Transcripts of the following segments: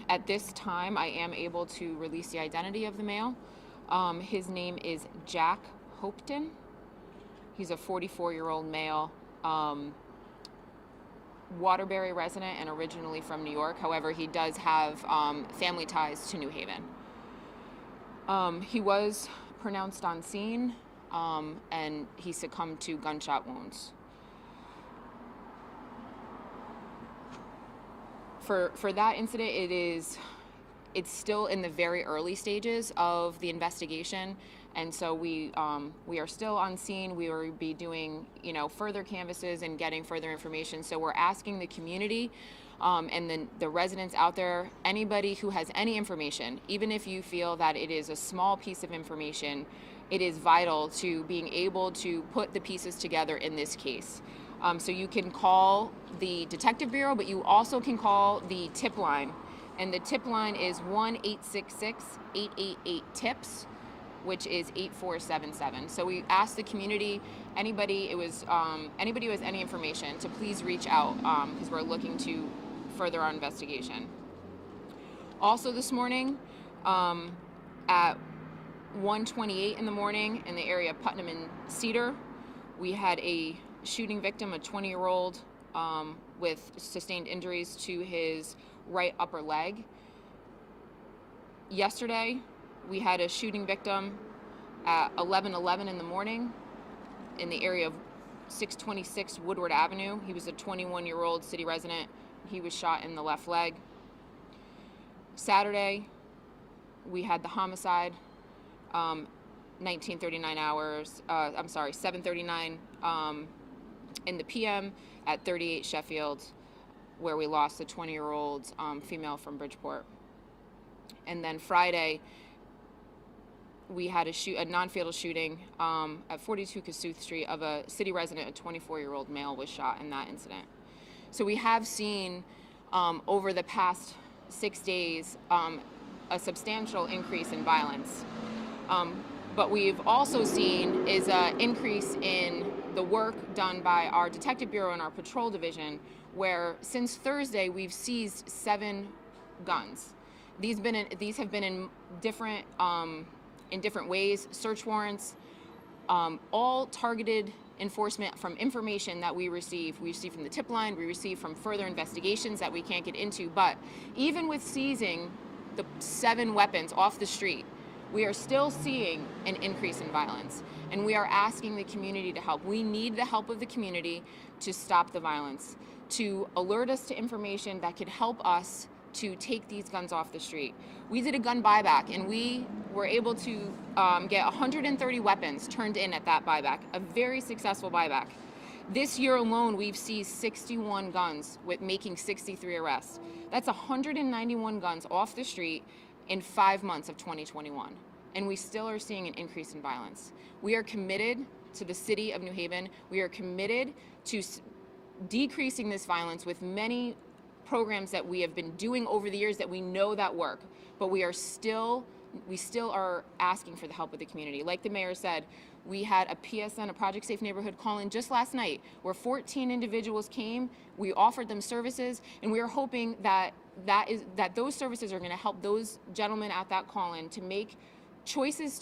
At this time, I am able to release the identity of the male. His name is Jack Hopton. He's a 44-year-old male, Waterbury resident and originally from New York. However, he does have family ties to New Haven. He was pronounced on scene, and he succumbed to gunshot wounds. For that incident, it's still in the very early stages of the investigation, and so we are still on scene. We will be doing further canvasses and getting further information. So we're asking the community and the residents out there, anybody who has any information, even if you feel that it is a small piece of information, it is vital to being able to put the pieces together in this case. So you can call the Detective Bureau, but you also can call the tip line. And the tip line is 1-866-888-TIPS, which is 8477. So we asked the community, anybody who has any information, to please reach out because we're looking to further our investigation. Also this morning, at 1:28 in the morning in the area of Putnam and Cedar, we had a shooting victim, a 20-year-old with sustained injuries to his right upper leg. Yesterday, we had a shooting victim at 11:11 in the morning in the area of 626 Woodward Avenue. He was a 21-year-old city resident. He was shot in the left leg. Saturday, we had the homicide, 7:39 in the PM at 38 Sheffield, where we lost a 20-year-old female from Bridgeport. And then Friday, we had a non-fatal shooting at 42 Kossuth Street of a city resident. A 24-year-old male was shot in that incident. So we have seen over the past 6 days a substantial increase in violence. But we've also seen is an increase in the work done by our Detective Bureau and our Patrol Division, where since Thursday we've seized 7 guns. These have been in different ways, search warrants, all targeted enforcement from information that we receive. We receive from the tip line, we receive from further investigations that we can't get into. But even with seizing the 7 weapons off the street, we are still seeing an increase in violence, and we are asking the community to help. We need the help of the community to stop the violence, to alert us to information that could help us to take these guns off the street. We did a gun buyback, and we were able to get 130 weapons turned in at that buyback, a very successful buyback. This year alone, we've seized 61 guns, with making 63 arrests. That's 191 guns off the street in 5 months of 2021, and we still are seeing an increase in violence. We are committed to the city of New Haven. We are committed to decreasing this violence with many programs that we have been doing over the years that we know that work, but we still are asking for the help of the community. Like the mayor said, we had a PSN, a Project Safe Neighborhood call-in just last night where 14 individuals came. We offered them services, and we are hoping that those services are going to help those gentlemen at that call-in to make choices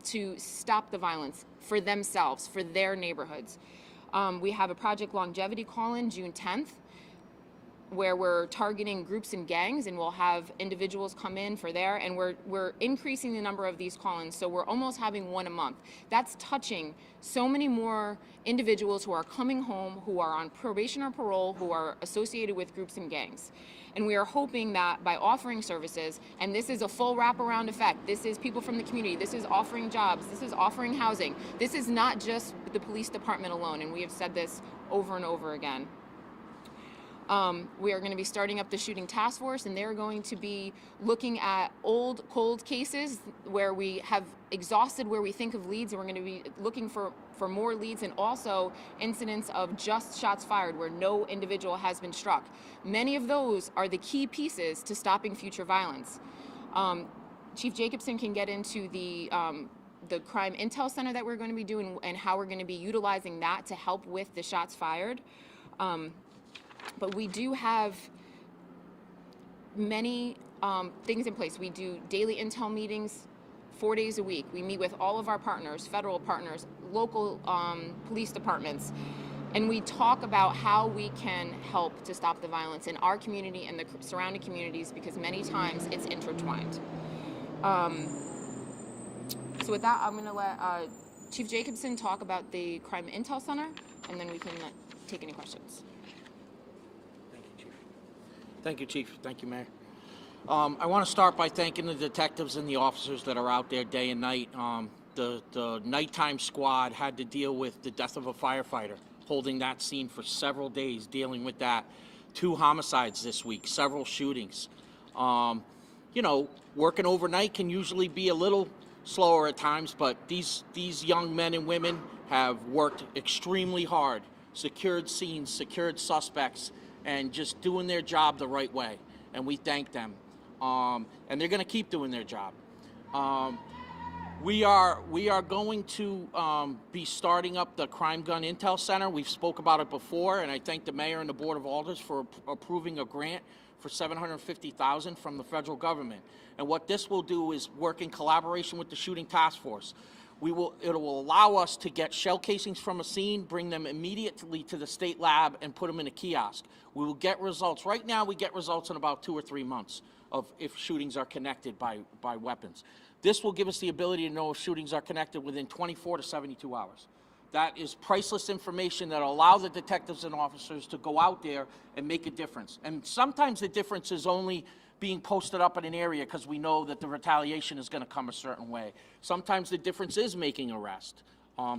to stop the violence for themselves, for their neighborhoods. We have a Project Longevity call-in June 10th, where we're targeting groups and gangs, and we'll have individuals come in for there, and we're increasing the number of these call-ins, so we're almost having one a month. That's touching so many more individuals who are coming home, who are on probation or parole, who are associated with groups and gangs. And we are hoping that by offering services, and this is a full wraparound effect, this is people from the community, this is offering jobs, this is offering housing, this is not just the police department alone, and we have said this over and over again. We are going to be starting up the shooting task force, and they're going to be looking at old, cold cases where we have exhausted where we think of leads, and we're going to be looking for more leads, and also incidents of just shots fired where no individual has been struck. Many of those are the key pieces to stopping future violence. Chief Jacobson can get into the Crime Intel Center that we're going to be doing and how we're going to be utilizing that to help with the shots fired. But we do have many things in place. We do daily intel meetings 4 days a week. We meet with all of our partners, federal partners, local police departments, and we talk about how we can help to stop the violence in our community and the surrounding communities, because many times it's intertwined. So with that, I'm going to let Chief Jacobson talk about the Crime Intel Center, and then we can take any questions. Thank you, Chief. Thank you, Chief. Thank you, Mayor. I want to start by thanking the detectives and the officers that are out there day and night. The nighttime squad had to deal with the death of a firefighter, holding that scene for several days, dealing with that. 2 homicides this week, several shootings. You know, working overnight can usually be a little slower at times, but these young men and women have worked extremely hard, secured scenes, secured suspects, and just doing their job the right way. And we thank them. And they're going to keep doing their job. We are going to be starting up the Crime Gun Intel Center. We've spoke about it before, and I thank the mayor and the Board of Alders for approving a grant for $750,000 from the federal government. And what this will do is work in collaboration with the shooting task force. It will allow us to get shell casings from a scene, bring them immediately to the state lab, and put them in a kiosk. We will get results. Right now, we get results in about 2 or 3 months of if shootings are connected by weapons. This will give us the ability to know if shootings are connected within 24 to 72 hours. That is priceless information that will allow the detectives and officers to go out there and make a difference. And sometimes the difference is only being posted up in an area because we know that the retaliation is going to come a certain way. Sometimes the difference is making arrest.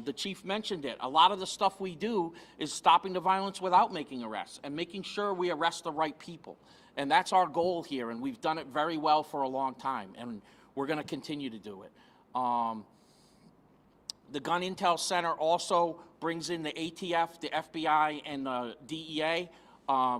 The chief mentioned it. A lot of the stuff we do is stopping the violence without making arrests and making sure we arrest the right people. And that's our goal here, and we've done it very well for a long time, and we're going to continue to do it. The Gun Intel Center also brings in the ATF, the FBI, and the DEA.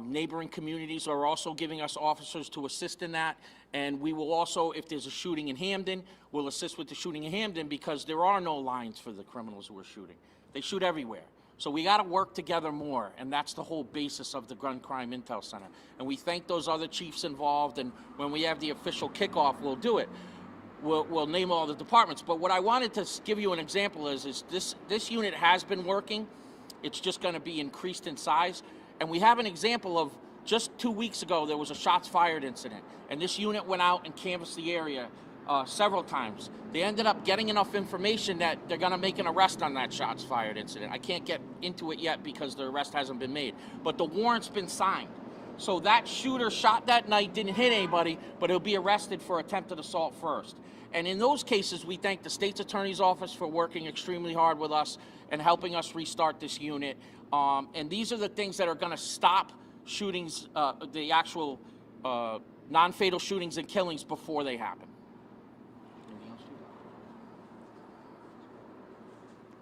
Neighboring communities are also giving us officers to assist in that. And we will also, if there's a shooting in Hamden, we'll assist with the shooting in Hamden because there are no lines for the criminals who are shooting. They shoot everywhere. So we got to work together more, and that's the whole basis of the Gun Crime Intel Center. And we thank those other chiefs involved, and when we have the official kickoff, we'll do it. We'll name all the departments. But what I wanted to give you an example is this unit has been working. It's just going to be increased in size. And we have an example of just 2 weeks ago, there was a shots fired incident. And this unit went out and canvassed the area several times. They ended up getting enough information that they're going to make an arrest on that shots fired incident. I can't get into it yet because the arrest hasn't been made. But the warrant's been signed. So that shooter shot that night, didn't hit anybody, but he'll be arrested for attempted assault first. And in those cases, we thank the state's attorney's office for working extremely hard with us and helping us restart this unit. And these are the things that are going to stop shootings, the actual non-fatal shootings and killings before they happen. Anything else?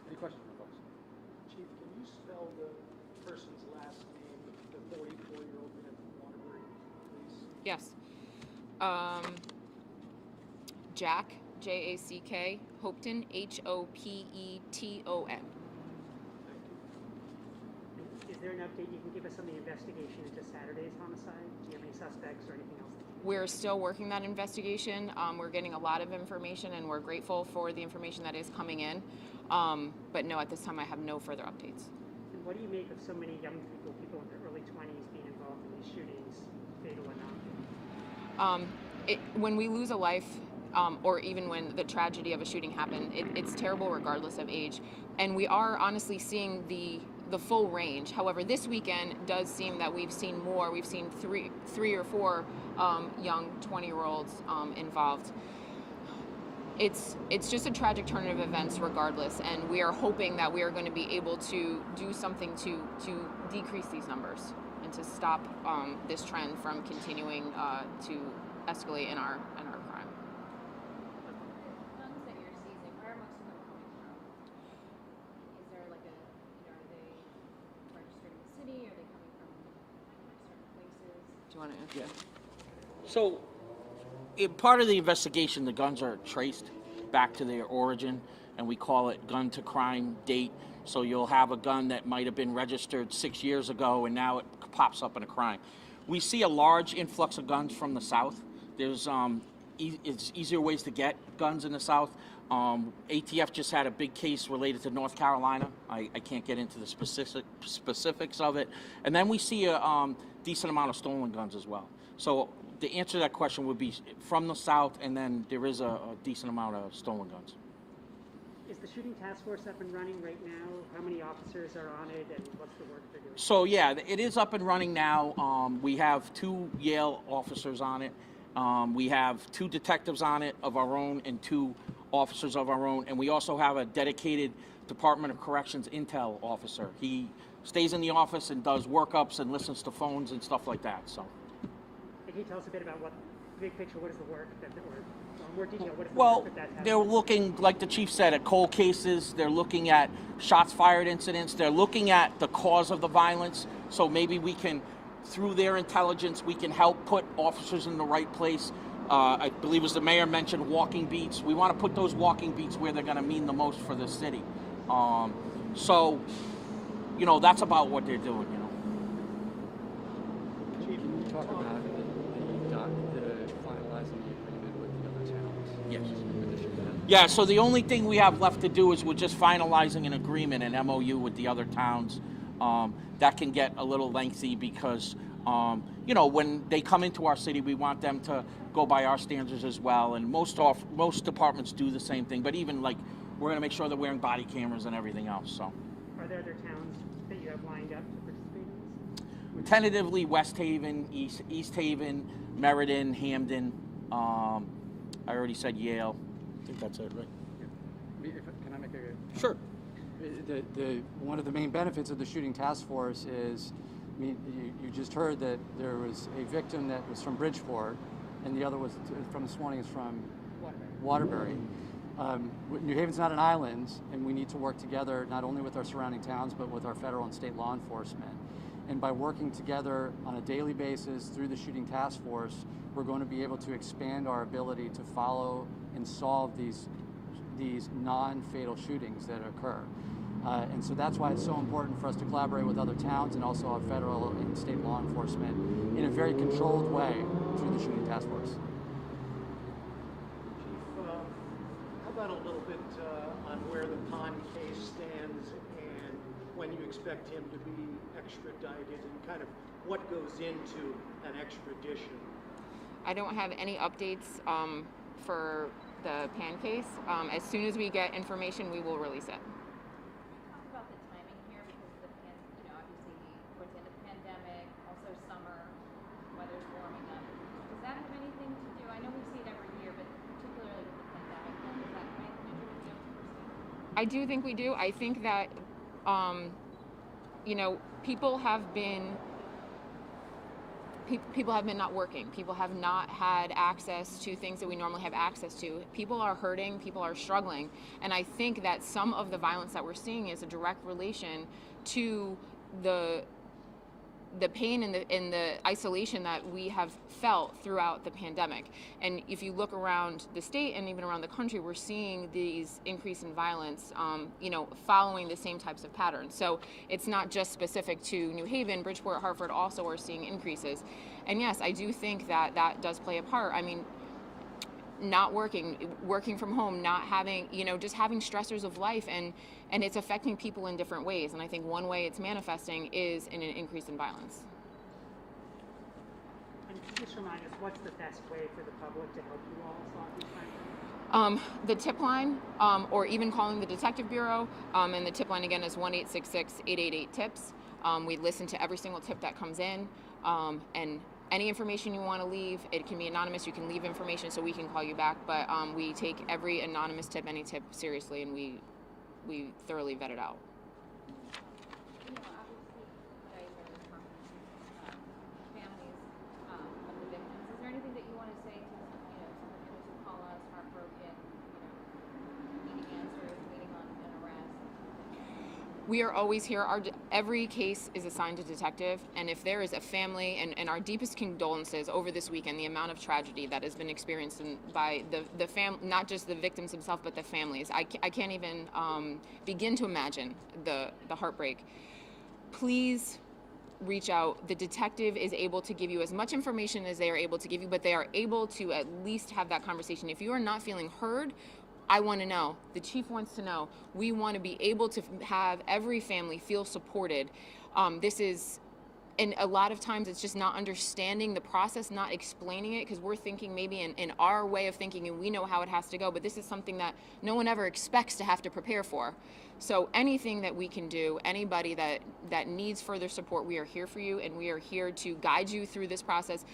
Any questions, folks? Chief, can you spell the person's last name, the 44-year-old in Waterbury, please? Yes. Jack, J-A-C-K, Hopeton, H-O-P-E-T-O-N. Is there an update you can give us on the investigation into Saturday's homicide? Do you have any suspects or anything else? We're still working that investigation. We're getting a lot of information, and we're grateful for the information that is coming in. But no, at this time, I have no further updates. And what do you make of so many young people in their early 20s being involved in these shootings, fatal or not? When we lose a life, or even when the tragedy of a shooting happened, it's terrible regardless of age. And we are honestly seeing the full range. However, this weekend does seem that we've seen more. We've seen three or four young 20-year-olds involved. It's just a tragic turn of events regardless, and we are hoping that we are going to be able to do something to decrease these numbers and to stop this trend from continuing to escalate in our crime. Guns that you're seizing, where are most of them coming from? Is there like are they registered in the city? Are they coming from certain places? Do you want to answer? Yeah. So, in part of the investigation, the guns are traced back to their origin, and we call it gun to crime date. So you'll have a gun that might have been registered 6 years ago, and now it pops up in a crime. We see a large influx of guns from the south. There's it's easier ways to get guns in the South. ATF just had a big case related to North Carolina. I can't get into the specifics of it. And then we see a decent amount of stolen guns as well. So the answer to that question would be from the South, and then there is a decent amount of stolen guns. Is the shooting task force up and running right now? How many officers are on it, and what's the work they're doing? So yeah, it is up and running now. We have 2 Yale officers on it. We have 2 detectives on it of our own and 2 officers of our own, and we also have a dedicated Department of Corrections intel officer. He stays in the office and does workups and listens to phones and stuff like that. So. Can you tell us a bit about what, big picture, what is the work that, or more detail, what is the Well, work that's they're looking, like the chief said, at cold cases. They're looking at shots fired incidents. They're looking at the cause of the violence. So maybe we can, through their intelligence, we can help put officers in the right place. I believe as the mayor mentioned, walking beats. We want to put those walking beats where they're going to mean the most for the city. So, you know, that's about what they're doing, you know. Chief, can you talk about the finalizing the agreement with the other towns? Yes. In addition to that? Yeah, so the only thing we have left to do is we're just finalizing an agreement, an MOU with the other towns. That can get a little lengthy because, you know, when they come into our city, we want them to go by our standards as well. And most departments do the same thing, but even like we're going to make sure they're wearing body cameras and everything else. So, Are there other towns that you have lined up to participate in this? tentatively, West Haven, East Haven, Meriden, Hamden. I already said Yale. I think that's it, right? Can I make a... Sure. One of the main benefits of the shooting task force is, I mean, you just heard that there was a victim that was from Bridgeport, and the other was from this morning is from Waterbury. New Haven's not an island, and we need to work together not only with our surrounding towns, but with our federal and state law enforcement. And by working together on a daily basis through the shooting task force, we're going to be able to expand our ability to follow and solve these non-fatal shootings that occur. And so that's why it's so important for us to collaborate with other towns and also our federal and state law enforcement in a very controlled way through the shooting task force. Chief, how about a little bit on where the pond case stands and when you expect him to be extradited and kind of what goes into an extradition? I don't have any updates for the Pan case. As soon as we get information, we will release it. Talk about the timing here because of the obviously towards the end of the pandemic, also summer, weather's warming up. Does that have anything to do? I know we see it every year, but particularly with the pandemic, does that have anything to do with it? I do think we do. I think that, people have been not working. People have not had access to things that we normally have access to. People are hurting, people are struggling. And I think that some of the violence that we're seeing is a direct relation to the pain and the isolation that we have felt throughout the pandemic. And if you look around the state and even around the country, we're seeing these increase in violence, following the same types of patterns. So it's not just specific to New Haven, Bridgeport, Hartford also are seeing increases. And yes, I do think that that does play a part. I mean, not working from home, not having, just having stressors of life, and it's affecting people in different ways. And I think one way it's manifesting is in an increase in violence. And can you just remind us, what's the best way for the public to help you all solve these crimes? The tip line, or even calling the Detective Bureau, and the tip line again is 1-866-888-TIPS. We listen to every single tip that comes in, and any information you want to leave, it can be anonymous. You can leave information so we can call you back. But we take every anonymous tip, any tip, seriously, and we thoroughly vet it out. Obviously, you guys are talking to families of the victims. Is there anything that you want to say to some victims who call us heartbroken, needing answers, waiting on an arrest? We are always here. Every case is assigned a detective, and if there is a family, and our deepest condolences over this weekend, the amount of tragedy that has been experienced by the not just the victims themselves, but the families. I can't even begin to imagine the heartbreak. Please reach out. The detective is able to give you as much information as they are able to give you, but they are able to at least have that conversation. If you are not feeling heard, I want to know. The chief wants to know. We want to be able to have every family feel supported. And a lot of times it's just not understanding the process, not explaining it, because we're thinking maybe in our way of thinking and we know how it has to go, but this is something that no one ever expects to have to prepare for. So anything that we can do, anybody that needs further support, we are here for you, and we are here to guide you through this process.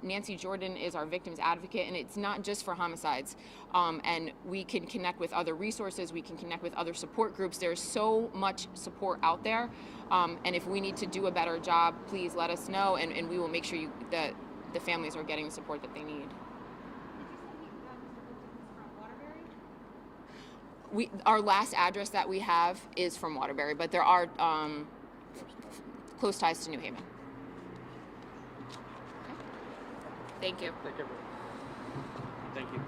Nancy Jordan is our victim's advocate, and it's not just for homicides. And we can connect with other resources, we can connect with other support groups. There's so much support out there. And if we need to do a better job, please let us know, and we will make sure that the families are getting the support that they need. Did you say Mr. Victim is from Waterbury? Our last address that we have is from Waterbury, but there are close ties to New Haven. Okay. Thank you. Thank you.